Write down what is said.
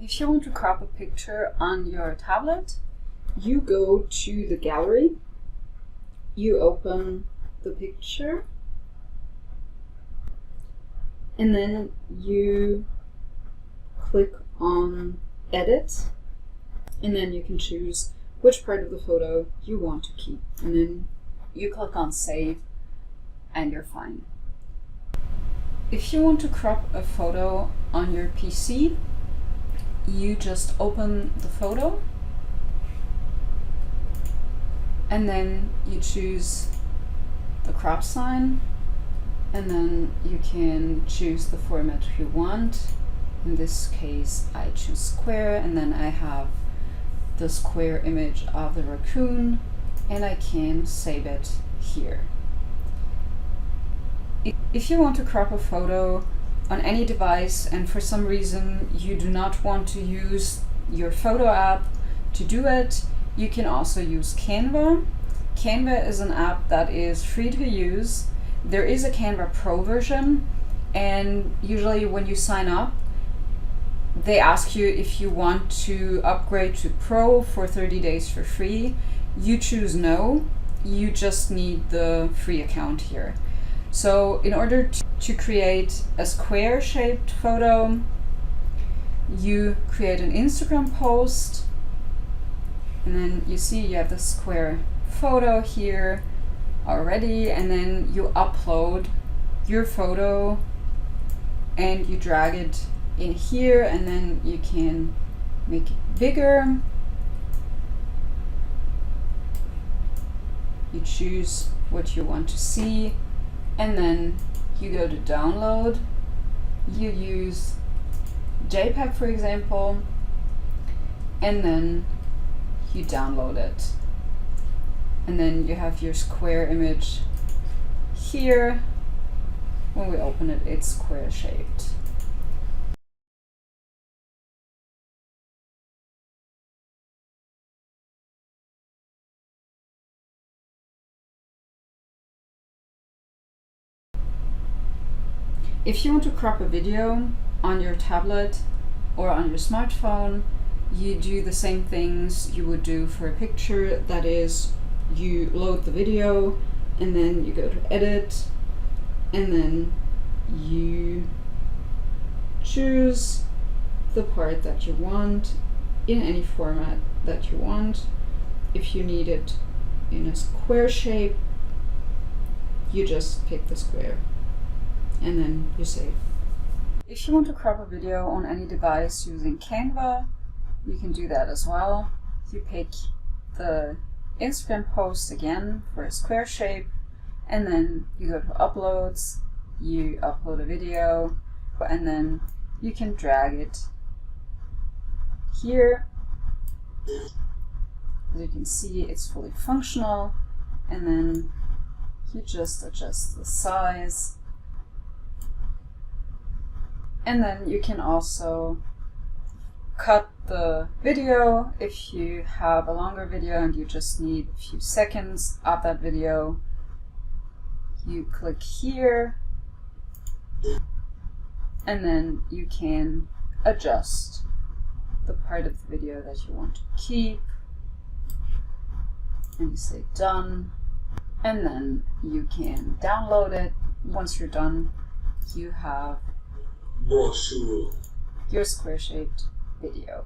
If you want to crop a picture on your tablet, you go to the gallery, you open the picture, and then you click on Edit, and then you can choose which part of the photo you want to keep. And then you click on Save, and you're fine. If you want to crop a photo on your PC, you just open the photo, and then you choose the crop sign, and then you can choose the format you want. In this case, I choose square, and then I have the square image of the raccoon, and I can save it here. If you want to crop a photo on any device and for some reason you do not want to use your photo app to do it, you can also use Canva. Canva is an app that is free to use. There is a Canva Pro version, and usually when you sign up, they ask you if you want to upgrade to Pro for 30 days for free. You choose no, you just need the free account here. So in order to create a square-shaped photo, you create an Instagram post, and then you see you have the square photo here already, and then you upload your photo and you drag it in here, and then you can make it bigger. You choose what you want to see, and then you go to download. You use JPEG, for example, and then you download it. And then you have your square image here. When we open it, it's square shaped. If you want to crop a video on your tablet or on your smartphone, you do the same things you would do for a picture. That is, you load the video, and then you go to Edit, and then you choose the part that you want in any format that you want. If you need it in a square shape, you just pick the square, and then you save. If you want to crop a video on any device using Canva, you can do that as well. You pick the Instagram post again for a square shape, and then you go to Uploads, you upload a video, and then you can drag it here. As you can see, it's fully functional, and then you just adjust the size. And then you can also cut the video if you have a longer video and you just need a few seconds of that video. You click here, and then you can adjust the part of the video that you want to keep, and you say done, and then you can download it. Once you're done, you have your square-shaped video.